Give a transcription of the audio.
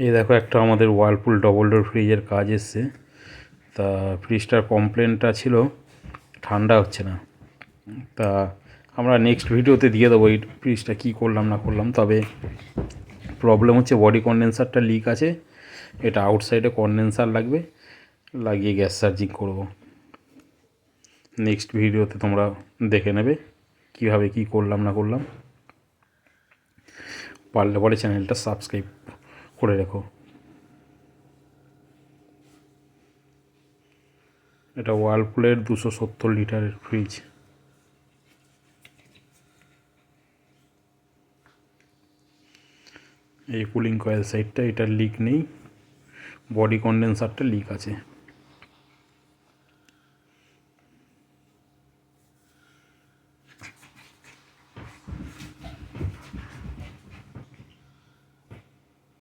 এই দেখো একটা আমাদের ওয়ার্লপুল ডবল ডোর ফ্রিজের কাজ এসছে। তা ফ্রিজটার কমপ্লেনটা ছিল ঠান্ডা হচ্ছে না। তা আমরা নেক্সট ভিডিওতে দিয়ে দেবো এই ফ্রিজটা কী করলাম না করলাম। তবে প্রবলেম হচ্ছে বডি কন্ডেন্সারটা লিক আছে, এটা আউটসাইডে কন্ডেন্সার লাগবে, লাগিয়ে গ্যাস চার্জিং করব। নেক্সট ভিডিওতে তোমরা দেখে নেবে কীভাবে কী করলাম না করলাম। পারলে পরে চ্যানেলটা সাবস্ক্রাইব করে রেখো। এটা ওয়ার্লপুলের 270 লিটারের ফ্রিজ। এই কুলিং কয়েল সাইডটা, এটার লিক নেই, বডি কন্ডেন্সারটা লিক আছে।